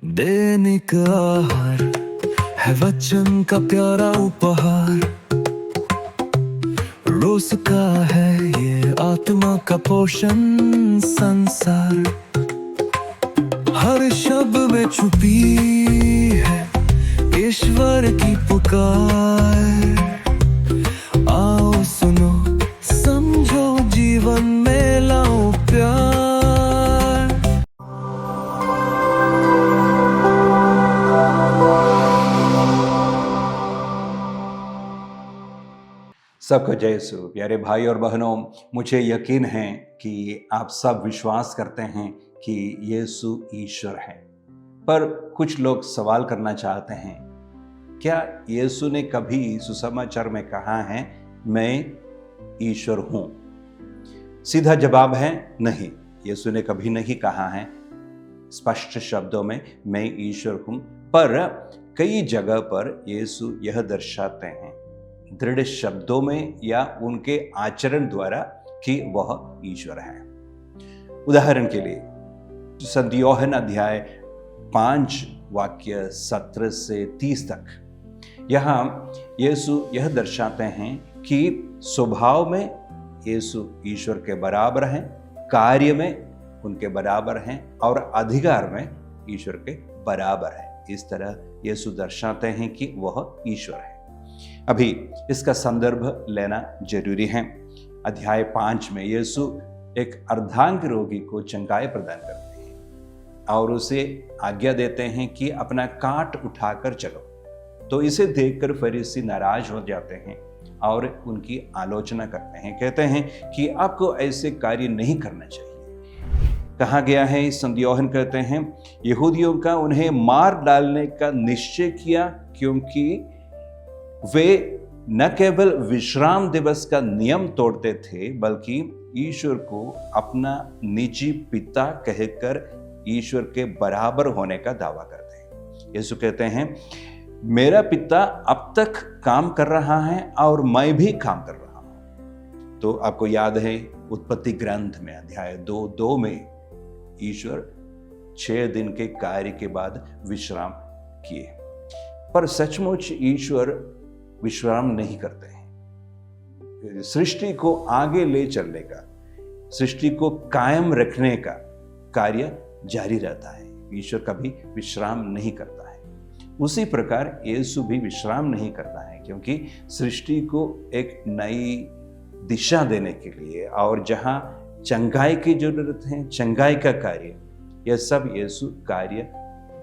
दैनिक आहार है वचन का प्यारा उपहार। रोज का है ये आत्मा का पोषण संसार। हर शब्द में छुपी है ईश्वर की पुकार। आओ सुनो समझो जीवन में लाओ प्यार। सबको जय यीशु। प्यारे भाई और बहनों, मुझे यकीन है कि आप सब विश्वास करते हैं कि यीशु ईश्वर है। पर कुछ लोग सवाल करना चाहते हैं, क्या यीशु ने कभी सुसमाचार में कहा है मैं ईश्वर हूं? सीधा जवाब है नहीं, यीशु ने कभी नहीं कहा है स्पष्ट शब्दों में मैं ईश्वर हूं। पर कई जगह पर यीशु यह दर्शाते हैं दृढ़ शब्दों में या उनके आचरण द्वारा कि वह ईश्वर है। उदाहरण के लिए संत यूहन्ना अध्याय 5 वाक्य 17 से 30 तक, यहाँ यीशु यह दर्शाते हैं कि स्वभाव में यीशु ईश्वर के बराबर हैं, कार्य में उनके बराबर हैं और अधिकार में ईश्वर के बराबर है। इस तरह यीशु दर्शाते हैं कि वह ईश्वर है। अभी इसका संदर्भ लेना जरूरी है। अध्याय 5 में यीशु एक अर्धांग रोगी को चंगाई प्रदान करते हैं और उसे आज्ञा देते हैं कि अपना काट उठाकर चलो। तो इसे देखकर फरीसी नाराज हो जाते हैं और उनकी आलोचना करते हैं, कहते हैं कि आपको ऐसे कार्य नहीं करना चाहिए। कहा गया है, संत यूहन्ना कहते हैं, यहूदियों का उन्हें मार डालने का निश्चय किया क्योंकि वे न केवल विश्राम दिवस का नियम तोड़ते थे बल्कि ईश्वर को अपना निजी पिता कहकर ईश्वर के बराबर होने का दावा करते हैं। यीशु कहते हैं, मेरा पिता अब तक काम कर रहा है और मैं भी काम कर रहा हूं। तो आपको याद है उत्पत्ति ग्रंथ में अध्याय 2:2 में ईश्वर 6 दिन के कार्य के बाद विश्राम किए। पर सचमुच ईश्वर विश्राम नहीं करते हैं। सृष्टि को आगे ले चलने का, सृष्टि को कायम रखने का कार्य जारी रहता है। ईश्वर कभी विश्राम नहीं करता है। उसी प्रकार यीशु भी विश्राम नहीं करता है, क्योंकि सृष्टि को एक नई दिशा देने के लिए और जहां चंगाई की जरूरत है, चंगाई का कार्य, यह सब यीशु कार्य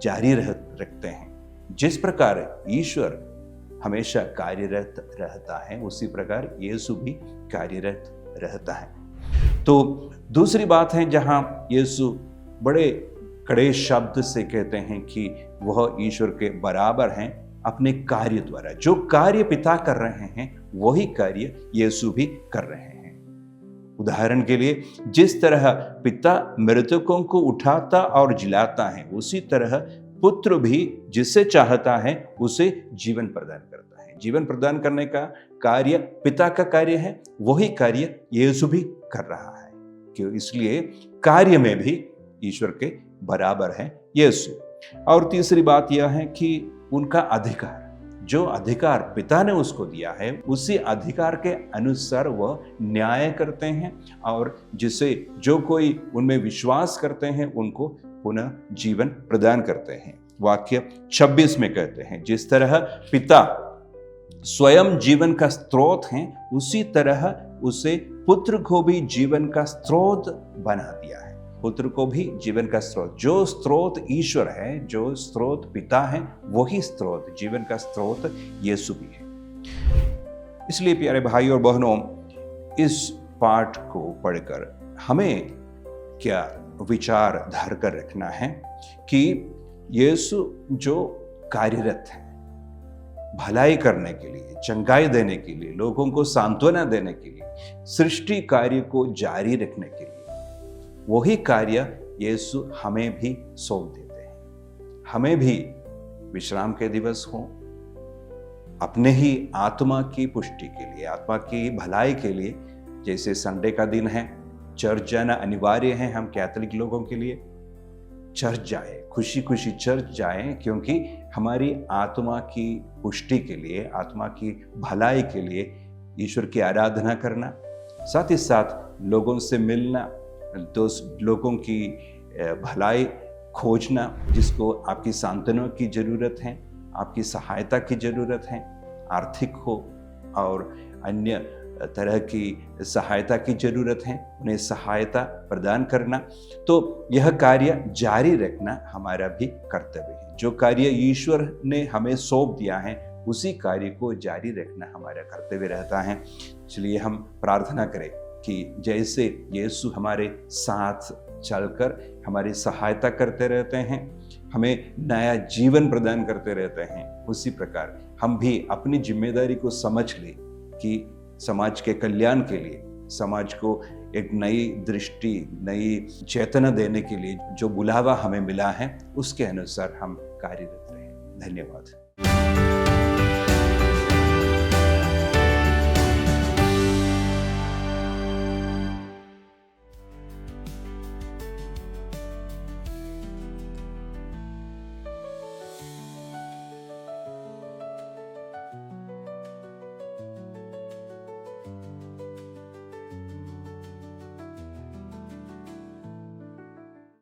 जारी रखते हैं। जिस प्रकार ईश्वर हमेशा कार्यरत रहता है, उसी प्रकार यीशु भी कार्यरत रहता है। तो दूसरी बात है जहां यीशु बड़े कड़े शब्द से कहते हैं कि वह ईश्वर के बराबर हैं अपने कार्य द्वारा। जो कार्य पिता कर रहे हैं वही कार्य यीशु भी कर रहे हैं। उदाहरण के लिए, जिस तरह पिता मृतकों को उठाता और जिलाता है, उसी तरह पुत्र भी जिसे चाहता है उसे जीवन प्रदान करता है। जीवन प्रदान करने का कार्य पिता का कार्य है, वही कार्य यीशु भी कर रहा है। क्यों? इसलिए कार्य में भी ईश्वर के बराबर है यीशु। और तीसरी बात यह है कि उनका अधिकार, जो अधिकार पिता ने उसको दिया है, उसी अधिकार के अनुसार वह न्याय करते हैं और जिसे जो कोई उनमें विश्वास करते हैं उनको पुनः जीवन प्रदान करते हैं। वाक्य 26 में कहते हैं, जिस तरह पिता स्वयं जीवन का स्रोत हैं, उसी तरह उसे पुत्र को भी जीवन का स्रोत बना दिया है। पुत्र को भी जीवन का स्रोत, जो स्रोत ईश्वर है, जो स्रोत पिता है, वही स्रोत, जीवन का स्रोत यीशु भी है। इसलिए प्यारे भाई और बहनों, इस पाठ को पढ़कर हमें क्या विचार धर कर रखना है कि यीशु जो कार्यरत है भलाई करने के लिए, चंगाई देने के लिए, लोगों को सांत्वना देने के लिए, सृष्टि कार्य को जारी रखने के लिए, वही कार्य यीशु हमें भी सौंप देते हैं। हमें भी विश्राम के दिवस हो, अपने ही आत्मा की पुष्टि के लिए, आत्मा की भलाई के लिए, जैसे संडे का दिन है, चर्च जाना अनिवार्य है हम कैथोलिक लोगों के लिए, चर्च जाए, खुशी खुशी चर्च जाए, क्योंकि हमारी आत्मा की पुष्टि के लिए, आत्मा की भलाई के लिए ईश्वर की आराधना करना, साथ ही साथ लोगों से मिलना, दोस्त लोगों की भलाई खोजना, जिसको आपकी सांत्वना की ज़रूरत है, आपकी सहायता की ज़रूरत है, आर्थिक हो और अन्य तरह की सहायता की ज़रूरत है, उन्हें सहायता प्रदान करना। तो यह कार्य जारी रखना हमारा भी कर्तव्य है। जो कार्य ईश्वर ने हमें सौंप दिया है, उसी कार्य को जारी रखना हमारा कर्तव्य रहता है। इसलिए हम प्रार्थना करें कि जैसे यीशु हमारे साथ चलकर हमारी सहायता करते रहते हैं, हमें नया जीवन प्रदान करते रहते हैं, उसी प्रकार हम भी अपनी जिम्मेदारी को समझ लें कि समाज के कल्याण के लिए, समाज को एक नई दृष्टि, नई चेतना देने के लिए जो बुलावा हमें मिला है, उसके अनुसार हम कार्यरत रहें। धन्यवाद।